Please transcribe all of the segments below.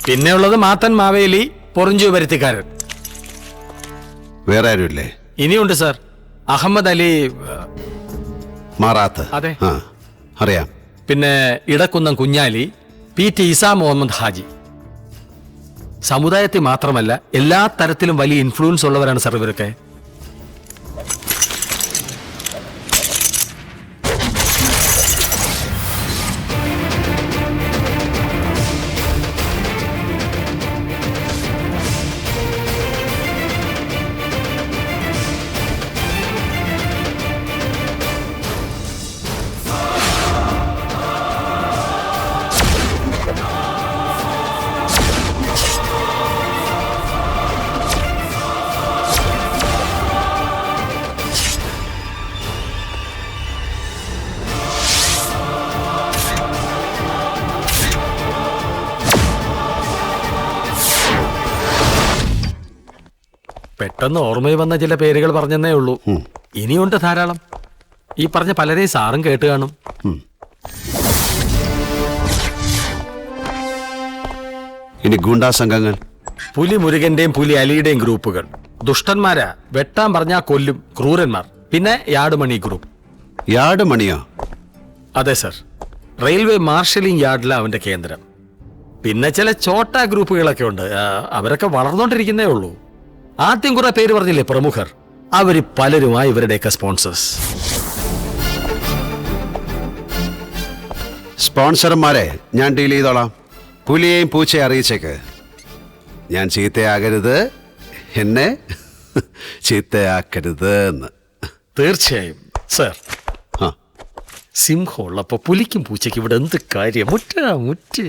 പിന്നെയുള്ളത് മാത്തൻ മാവേലി, പൊറിഞ്ചു പരുത്തിക്കാരൻ. വേറെ ആരുമില്ലേ? ഇനിയുണ്ട് സാർ, അഹമ്മദ് അലി മാറാത്ത്. അതെ. അറിയാം. പിന്നെ ഇടക്കുന്നം കുഞ്ഞാലി, PT ഇസാ മുഹമ്മദ് ഹാജി. സമുദായത്തിൽ മാത്രമല്ല എല്ലാ തരത്തിലും വലിയ ഇൻഫ്ലുവൻസ് ഉള്ളവരാണ് സാർ ഇവരൊക്കെ. പെട്ടെന്ന് ഓർമ്മയിൽ വന്ന ചില പേരുകൾ പറഞ്ഞെന്നേ ഉള്ളൂ. ഇനിയുണ്ട് ധാരാളം. ഈ പറഞ്ഞ പലരെയും സാറും കേട്ട് കാണും. ഇനി ഗുണ്ടാ സംഘങ്ങൾ. പുലി മുരുകന്റെയും പുലി അലിയുടെയും ഗ്രൂപ്പുകൾ ദുഷ്ടന്മാരാ. വെട്ടാൻ പറഞ്ഞാ കൊല്ലും, ക്രൂരന്മാർ. പിന്നെ യാർഡ്മണി ഗ്രൂപ്പ്. യാർഡ് മണിയോ? അതെ സർ, റെയിൽവേ മാർഷലിംഗ് യാർഡിലാണ് അവന്റെ കേന്ദ്രം. പിന്നെ ചില ചോട്ടാ ഗ്രൂപ്പുകളൊക്കെ ഉണ്ട്. അവരൊക്കെ വളർന്നോണ്ടിരിക്കുന്നേ ഉള്ളൂ. ആദ്യം കുറെ പേര് പറഞ്ഞില്ലേ പ്രമുഖർ, അവര് പലരുമായി ഇവരുടെയൊക്കെ സ്പോൺസേഴ്സ്. സ്പോൺസർമാരെ ഞാൻ ഡീൽ ചെയ്തോളാം. പുലിയെയും പൂച്ചയെ അറിയിച്ചേക്ക്. ഞാൻ ചീത്തയാകരുത്, എന്നെ ചീത്തയാക്കരുത് എന്ന്. തീർച്ചയായും സർ. സിംഹം ഉള്ളപ്പോ പുലിക്കും പൂച്ചയ്ക്കും ഇവിടെ എന്ത് കാര്യം? മുറ്റ്.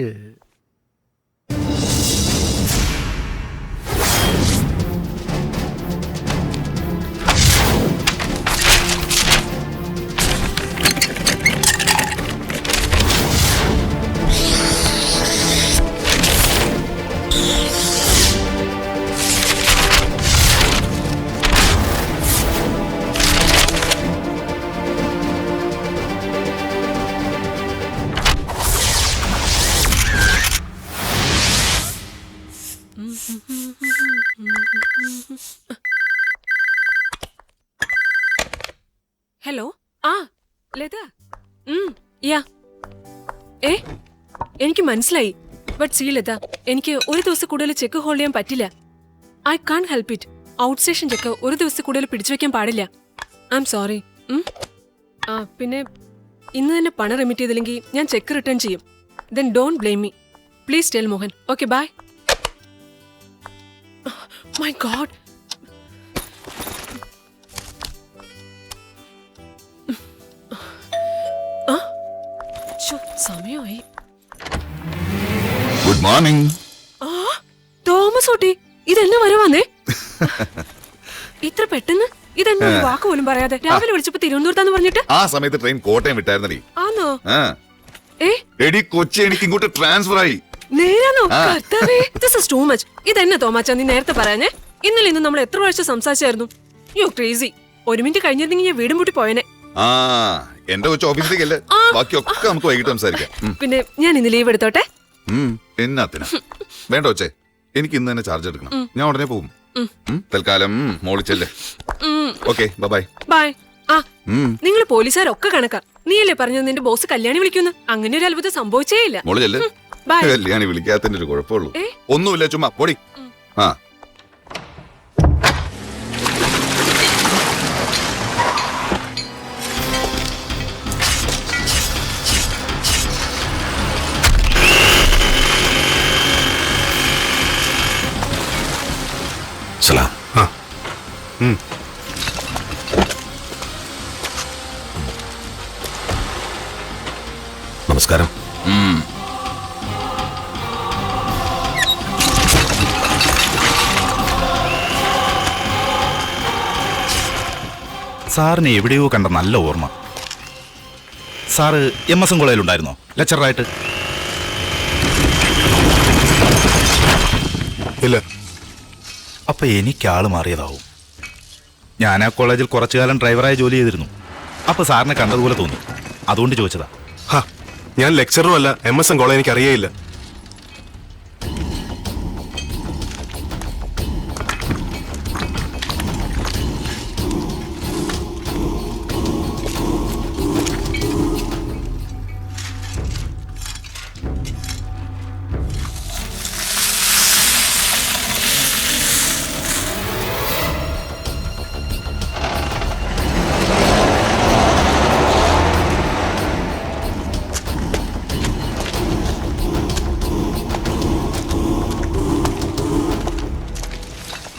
ഹലോ. ലത. യാ. എനിക്ക് മനസ്സിലായി. ബട്ട് സീ ലത, എനിക്ക് ഒരു ദിവസം കൂടുതൽ ചെക്ക് ഹോൾഡ് ചെയ്യാൻ പറ്റില്ല. I can't help it. Out station check ഒരു ദിവസം കൂടുതൽ പിടിച്ചു വെക്കാൻ പാടില്ല. I am sorry. പിന്നെ ഇന്ന് തന്നെ പണം റെമിറ്റ് ചെയ്തില്ലെങ്കിൽ ഞാൻ ചെക്ക് റിട്ടേൺ ചെയ്യും. Then don't blame me. Please tell Mohan. Okay, by. My God. സമയമായി. Good morning. തോമസ് ഊട്ടി, ഇതെന്നെ വരവാന്നേ? ഇത്ര പെട്ടെന്ന്? ഇതെന്നെ ഒരു വാക്ക് പോലും പറയാതെ രാവിലെ വിളിച്ചപ്പോ തിരുവനന്തപുരത്താന്ന് പറഞ്ഞിട്ട്? ആ സമയത്ത് ട്രെയിൻ കോട്ടയം വിട്ടായിരുന്നടി. ആണോ? എടി കൊച്ചി, എനിക്ക് ഇങ്ങോട്ട് ട്രാൻസ്ഫർ ആയി. നേരാണോ? കർത്താവേ, ദിസ് ഈസ് ടു മച്ച്. ഇതെന്നെ തോമാച്ചാ നീ നേരത്തെ പറയാഞ്ഞേ? ഇന്നലെ ഇന്ന് നമ്മൾ എത്ര പ്രാവശ്യം സംസാരിച്ചായിരുന്നു? You crazy. ഒരു മിനിറ്റ് കഴിഞ്ഞിരുന്നെങ്കിൽ ഞാൻ വീടും പൂട്ടി പോയനെ. എന്റെ കൊച്ചു ഓഫീസിലേക്കല്ലേ, ബാക്കിയൊക്കെ നമുക്ക് വൈകിട്ട് സംസാരിക്കാം. പിന്നെ ഞാൻ ഇന്ന് ലീവ് എടുത്തോട്ടെ? എന്നാത്തിനാ? വേണ്ട കൊച്ചേ, എനിക്ക് ഇന്ന് തന്നെ ചാർജ് എടുക്കണം. ഞാൻ ഉടനെ പോകും. തൽക്കാലം മോളിച്ചല്ലേ. Okay, by. ബൈ. നിങ്ങൾ പോലീസുകാരൊക്കെ കണക്കാ. നീയല്ലേ പറഞ്ഞത് നിന്റെ ബോസ് കല്യാണി വിളിക്കുന്നു? അങ്ങനെ ഒരു അത്ഭുതം സംഭവിച്ചേ ഇല്ല. മോളിച്ചല്ലേ. കല്യാണി വിളിക്കാത്തതിന്റെ ഒരു കുഴപ്പമുള്ളൂ. ഒന്നുമില്ല, ചുമ്മാ പൊടി. സലാം. നമസ്കാരം. സാറിനെ എവിടെയോ കണ്ട നല്ല ഓർമ്മ. Sir MSN കോളേജിലുണ്ടായിരുന്നോ ലെക്ചറായിട്ട്? ഇല്ല. അപ്പൊ എനിക്കാള് മാറിയതാവും. ഞാൻ ആ കോളേജിൽ കുറച്ചു കാലം ഡ്രൈവറായി ജോലി ചെയ്തിരുന്നു. അപ്പൊ സാറിനെ കണ്ടതുപോലെ തോന്നി, അതുകൊണ്ട് ചോദിച്ചതാ. ഞാൻ ലെക്ചറും അല്ല, MSN കോളേജ് എനിക്ക് അറിയേയില്ല.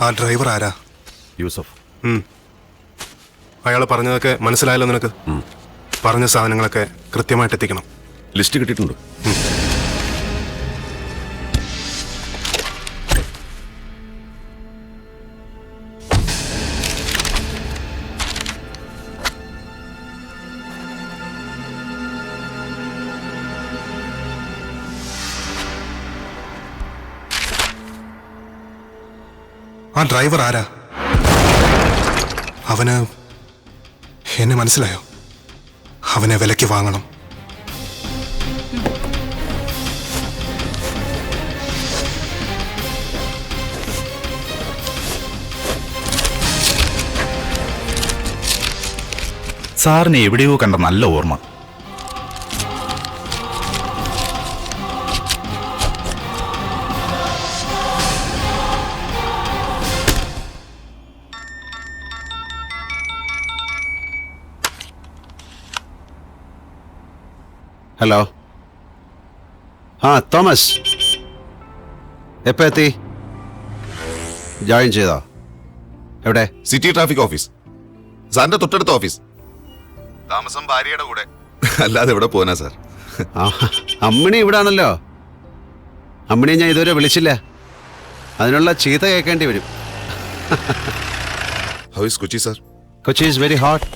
ആ ഡ്രൈവർ ആരാ? യൂസഫ്. അയാൾ പറഞ്ഞതൊക്കെ മനസ്സിലായല്ലോ നിനക്ക്? പറഞ്ഞ സാധനങ്ങളൊക്കെ കൃത്യമായിട്ട് എത്തിക്കണം. ലിസ്റ്റ് കിട്ടിയിട്ടുണ്ട്. ആ ഡ്രൈവർ ആരാ? അവന് എന്നെ മനസ്സിലായോ? അവനെ വിലയ്ക്ക് വാങ്ങണം. സാറിനെ എവിടെയോ കണ്ട നല്ല ഓർമ്മ. ഹലോ. ആ തോമസ്, എപ്പോ എത്തി? ജോയിൻ ചെയ്തോ? എവിടെ? സിറ്റി ട്രാഫിക് ഓഫീസ്, സാറിന്റെ തൊട്ടടുത്ത ഓഫീസ്. താമസം ഭാര്യയുടെ കൂടെ, അല്ലാതെ എവിടെ പോനാ സാർ? ആ, അമ്മിണി ഇവിടെ ആണല്ലോ. അമ്മിണിയെ ഞാൻ ഇതുവരെ വിളിച്ചില്ല. അതിനുള്ള ചീത്ത കേൾക്കേണ്ടി വരും. How is Kochi sir? Kochi is very hot.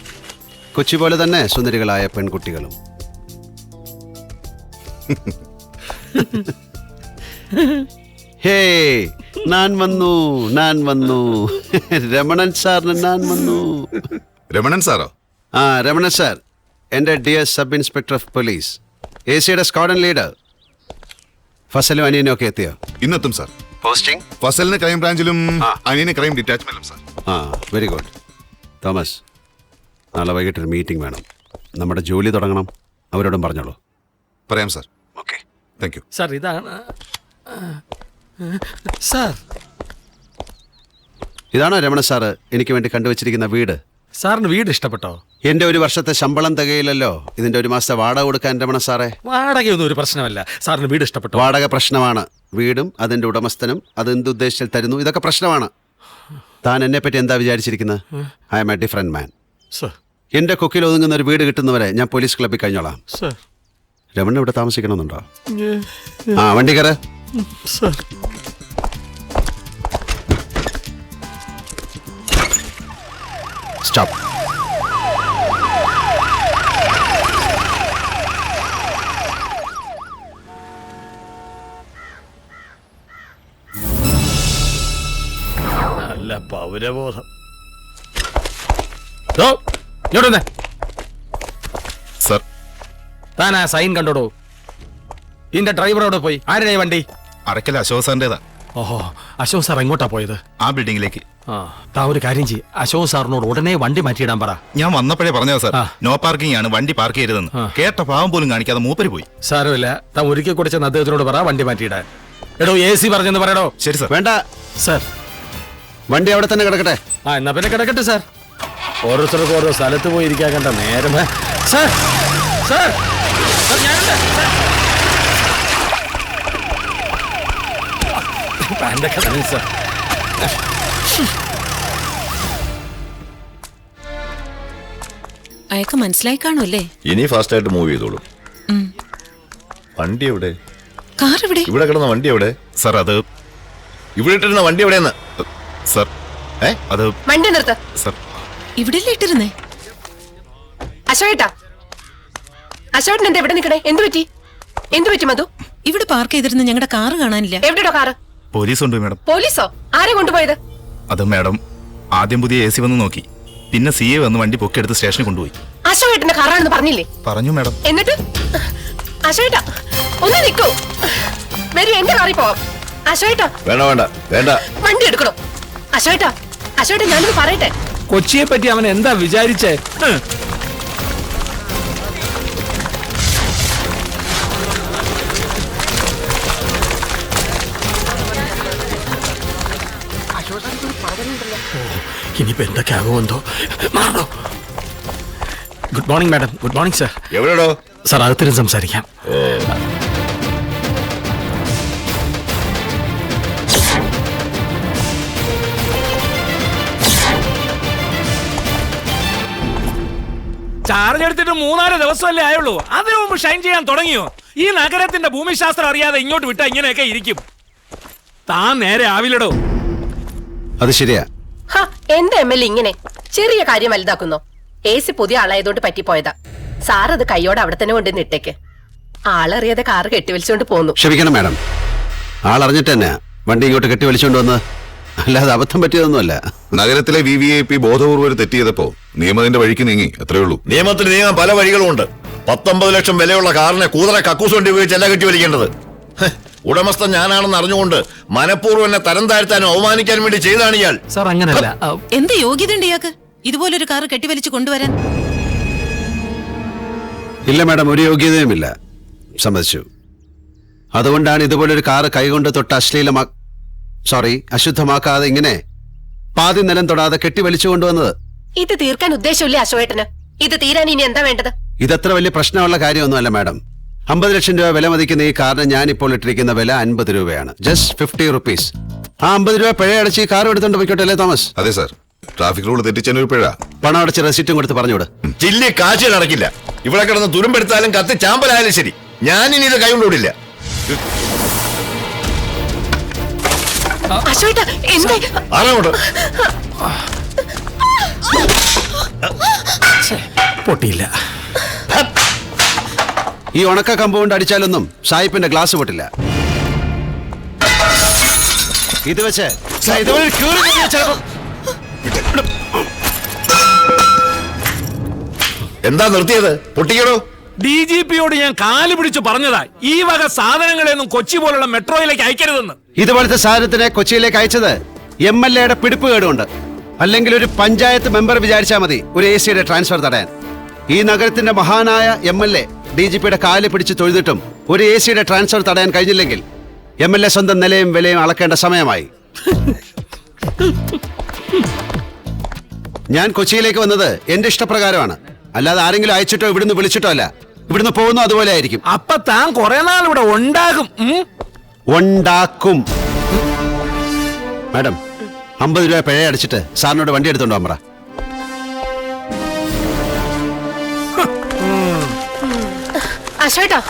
Kochi പോലെ തന്നെ സുന്ദരികളായ പെൺകുട്ടികളും. ഹേ, ഞാൻ വന്നു രമണൻ സാറിന് ഞാൻ വന്നു. രമണൻ സാറോ? ആ, രമണൻ സാർ, എൻ്റെ dear sub inspector of police, AC-യുടെ സ്ക്വാഡൻ ലീഡർ. ഫസലും അനിയനും ഒക്കെ എത്തിയോ? ഇന്നെത്തും സാർ. പോസ്റ്റിംഗ് ഫസലിന് ക്രൈം ബ്രാഞ്ചിലും അനിയന് ക്രൈം ഡിറ്റാച്ച്മെന്റിലും സാർ. ആ, വെരി ഗുഡ്. തോമസ്, നാളെ വൈകിട്ടൊരു മീറ്റിംഗ് വേണം. നമ്മുടെ ജോലി തുടങ്ങണം. അവരോടും പറഞ്ഞോളൂ. പറയാം sir. Okay. Thank you sir. ഇതാണ് സാർ. ഇതാണോ രമണ സാറ് എനിക്ക് വേണ്ടി കണ്ടുവച്ചിരിക്കുന്ന വീട്? സാറിന് വീട് ഇഷ്ടപ്പെട്ടോ? എൻ്റെ ഒരു വർഷത്തെ ശമ്പളം തികയില്ലല്ലോ. ഇതിൻ്റെ ഒരു മാസത്തെ വാടക കൊടുക്കാൻ രമണ സാറേ. വാടകയൊന്നും ഒരു പ്രശ്നമല്ല. സാറിന് വീട് ഇഷ്ടപ്പെട്ടോ? വാടക പ്രശ്നമാണ്. വീടും അതിൻ്റെ ഉടമസ്ഥനും അതെന്തുദ്ദേശത്തിൽ തരുന്നു, ഇതൊക്കെ പ്രശ്നമാണ്. താൻ എന്നെപ്പറ്റി എന്താ വിചാരിച്ചിരിക്കുന്നത്? I am a different man. Sir, എൻ്റെ കൊക്കിൽ ഒതുങ്ങുന്ന ഒരു വീട് കിട്ടുന്നവരെ ഞാൻ പോലീസ് ക്ലബ്ബിൽ കഴിഞ്ഞോളാം. സാർ, രമണ ഇവിടെ താമസിക്കണമെന്നുണ്ടോ? ആ, വണ്ടി കയറ്. സാർ. സ്റ്റോപ്പ്. നല്ല പൗരബോധം. ദോ, ഇങ്ങോട്ട് വന്നേ. സർ, താൻ ആ സൈൻ കണ്ടോടോ? ഇതിന്റെ ഡ്രൈവറോടെ പോയി. ആരുടെ വണ്ടി? അറക്കൽ അശോക് സാറിൻ്റെതാ. ഓഹോ, അശോക് സാർ എങ്ങോട്ടാ പോയത്? ആ ബിൽഡിങ്ങിലേക്ക്. ആ, താ ഒരു കാര്യം ചെയ്യ്. അശോക് സാറിനോട് ഉടനെ വണ്ടി മാറ്റിയിടാൻ പറ. ഞാൻ വന്നപ്പോഴേ പറഞ്ഞതാ സാർ, ആ. നോ പാർക്കിംഗ് ആണ്, വണ്ടി പാർക്ക് ചെയ്യരുതെന്ന്. ആ. കേട്ട പാവം പോലും കാണിക്കാതെ മൂപ്പര് പോയി. സാരമില്ല, താൻ ഒരിക്കൽ കൂടെ ചെന്ന് അദ്ദേഹത്തിനോട് പറ വണ്ടി മാറ്റിയിടാൻ. എടോ, AC പറഞ്ഞെന്ന് പറയടോ. ശരി സാർ. വേണ്ട, സാർ. വണ്ടി അവിടെ തന്നെ കിടക്കട്ടെ. ആ, എന്നാ പിന്നെ കിടക്കട്ടെ സാർ. ഓരോരുത്തർക്കും ഓരോ സ്ഥലത്ത് പോയി ഇരിക്കാൻ കണ്ട നേരം. സാർ, സാർ, സാർ, ഞാനുണ്ട്. സാർ. പാൻ്റൊക്കെ തന്നെ സാർ. അയാൾക്ക് മനസ്സിലായി കാണുമല്ലേ? ഇനി ഫാസ്റ്റ് ആയിട്ട് മൂവ് ചെയ്തോളൂ. വണ്ടി എവിടെ? കാർ എവിടെ? ഇവിടെ കിടന്ന വണ്ടി എവിടെ? സാർ, അത് ഇവിടെ ഇട്ടിരുന്ന വണ്ടി എവിടെയെന്ന്? സാർ, അത് വണ്ടി നിർത്ത്. സാർ, ഇവിടെയല്ലേ ഇട്ടിരുന്നേ? അശോകേട്ടാ, അശോകേട്ടൻ എന്താ ഇവിടെ നിൽക്കണേ? എന്തു പറ്റി മധു? ഇവിടെ പാർക്ക് ചെയ്തിരുന്ന ഞങ്ങളുടെ കാറ് കാണാനില്ല. എവിടെയോ കാറ്? പോലീസ് ഉണ്ട് മാഡം. പോലീസോ? ആരെ കൊണ്ടുപോയത്? അത് മാഡം, ആദ്യം പുതിയ AC വന്ന് നോക്കി, പിന്നെ CA വന്ന് വണ്ടി പൊക്കിയെടുത്ത് സ്റ്റേഷനിൽ കൊണ്ടുപോയി. അശോകേട്ടന്റെ കാറാണെന്ന് പറഞ്ഞില്ലേ? പറഞ്ഞു മാഡം. എന്നിട്ട് അശോകേട്ടാ ഒന്ന് നിൽക്കൂ. വരൂ, എന്റെ കാറിൽ പോവാം. അശോകേട്ടാ, വേണ്ട വണ്ടി എടുക്കണോ? അശോകേട്ടാ, ഞാനൊന്ന് പറയട്ടെ. കൊച്ചിയെ പറ്റി അവൻ എന്താ വിചാരിച്ചേ? ഇനിയിപ്പോ എന്തൊക്കെ ആകുമെന്തോ. മാറണോ? Good morning madam. Good morning sir. എവിടെയോ? സാർ, അകത്തിരുന്ന് സംസാരിക്കാം. ചാർജ് എടുത്തിട്ട് 3-4 ദിവസമല്ലേ ആയുള്ളൂ. അതിനു മുമ്പ് ഷൈൻ ചെയ്യാൻ തുടങ്ങിയോ? ഈ നഗരത്തിന്റെ ഭൂമിശാസ്ത്രം അറിയാതെ ഇങ്ങോട്ട് വിട്ടാ ഇങ്ങനെയൊക്കെ ഇരിക്കും. താൻ നേരെ ആവില്ലടോ. അത് ശരിയാ. എന്റെ MLA ഇങ്ങനെ ചെറിയ കാര്യം വലുതാക്കുന്നോ? AC പുതിയ ആളായതുകൊണ്ട് പറ്റിപ്പോയതാ. സാർ അത് കൈയോടെ അവിടെ തന്നെ കൊണ്ടുവന്ന് ഇട്ടേക്ക്. ആളറിയാതെ കാറ് കെട്ടിവലിച്ചോണ്ട് പോന്നു. ക്ഷമിക്കണം മാഡം, ആളറിഞ്ഞിട്ട് തന്നെ വണ്ടി ഇങ്ങോട്ട് കെട്ടി വലിച്ചുകൊണ്ട് വന്ന്, അല്ലാതെ അബദ്ധം പറ്റിയതൊന്നുമല്ല. നഗരത്തിലെ VVIP ബോധപൂർവ്വം ഒരു തെറ്റ് ചെയ്തപ്പോ നിയമത്തിന്റെ വഴിക്ക് നീങ്ങി, അത്രേ ഉള്ളൂ. നിയമത്തിന് നീങ്ങാൻ പല വഴികളുമുണ്ട്. 19 ലക്ഷം വിലയുള്ള കാറിനെ കൂതറ കക്കൂസ് വണ്ടി ഉപയോഗിച്ചല്ല കെട്ടി വലിക്കേണ്ടത്. ഉടമസ്ഥൻ ഞാനാണെന്ന് അറിഞ്ഞുകൊണ്ട് മനഃപൂർവ്വം എന്നെ തരം താഴ്ത്താനും അവമാനിക്കാനും വേണ്ടി ചെയ്താണ് ഇയാൾ. സാർ അങ്ങനല്ല. എന്ത് യോഗ്യതയുണ്ട് ഇയാൾക്ക് ഇതുപോലൊരു കാറ് കെട്ടിവലിച്ച് കൊണ്ടുവരാൻ? ഇല്ല മാഡം, ഒരു യോഗ്യതയുമില്ല. സമ്മതിച്ചു. അതുകൊണ്ടാണ് ഇതുപോലൊരു കാറ് കൈകൊണ്ട് തൊട്ട് അശുദ്ധമാക്കാതെ ഇങ്ങനെ പാതി നിലം തൊടാതെ കെട്ടി വലിച്ചു കൊണ്ടുവന്നത്. ഇത് തീർക്കാൻ ഉദ്ദേശമില്ലേ അശോകേട്ടന്? ഇത് തീരാൻ ഇനി എന്താ വേണ്ടത്? ഇതത്ര വലിയ പ്രശ്നമുള്ള കാര്യമൊന്നുമല്ല മാഡം. 50 ലക്ഷം രൂപ വില മതിക്കുന്ന ഈ കാറിന് ഞാനിപ്പോൾ ഇട്ടിരിക്കുന്ന വില 50 രൂപയാണ്. Just 50 rupees. ആ 50 രൂപ പിഴ അടച്ച് ഈ കാർ എടുത്തോണ്ട് പോയിക്കോട്ടെ അല്ലേ തോമസ്? അതെ സാർ, ട്രാഫിക് റൂൾ തെറ്റിച്ചൊരു പിഴ. പണം അടച്ച് റെസിറ്റും കൊടുത്ത് പറഞ്ഞുവിട്. ചില്ലി കാശ് നടക്കില്ല. ഇവിടെ കിടന്ന് തുരുമ്പെടുത്താലും കത്തി ചാമ്പലായാലും ശരി, ഞാനിനി ഇത് കൈകൊണ്ടുവിടില്ല. അശോകേട്ട എന്തേ? ആരാങ്ങോട്ട്? പൊട്ടിയില്ല. ഈ ഉണക്ക കമ്പ് കൊണ്ട് അടിച്ചാലൊന്നും സായിപ്പിന്റെ ഗ്ലാസ് പൊട്ടില്ല. ഇത് വെച്ച് ഇതുപോലെ എന്താ നിർത്തിയത്? പൊട്ടിക്കണോ? DGPയോട് ഞാൻ കാല് പിടിച്ചു പറഞ്ഞതാ ഈ വക സാധനങ്ങളെയൊന്നും കൊച്ചി പോലുള്ള മെട്രോയിലേക്ക് അയക്കരുതെന്ന്. ഇതുപോലത്തെ സാധനത്തിനെ കൊച്ചിയിലേക്ക് അയച്ചത് MLAയുടെ പിടിപ്പ് കേടുകൊണ്ട്. അല്ലെങ്കിൽ ഒരു പഞ്ചായത്ത് മെമ്പർ വിചാരിച്ചാൽ മതി ഒരു AC-യുടെ ട്രാൻസ്ഫർ തടയാൻ. ഈ നഗരത്തിന്റെ മഹാനായ MLA DGPയുടെ കാല് പിടിച്ച് തൊഴുതിട്ടും ഒരു AC-യുടെ ട്രാൻസ്ഫർ തടയാൻ കഴിഞ്ഞില്ലെങ്കിൽ MLA സ്വന്തം നിലയും വിലയും അളക്കേണ്ട സമയമായി. ഞാൻ കൊച്ചിയിലേക്ക് വന്നത് എന്റെ ഇഷ്ടപ്രകാരമാണ്, അല്ലാതെ ആരെങ്കിലും അയച്ചിട്ടോ ഇവിടുന്ന് വിളിച്ചിട്ടോ അല്ല. ഇവിടുന്ന് പോകുന്നു അതുപോലെ ആയിരിക്കും. അപ്പൊ താൻ കുറെ നാൾ ഇവിടെ ഉണ്ടാകും. ഉണ്ടാക്കും. മാഡം, 50 രൂപ പിഴ അടിച്ചിട്ട് സാറിനോട് വണ്ടി എടുത്തോണ്ടോ പറ. അശോകേട്ടാ,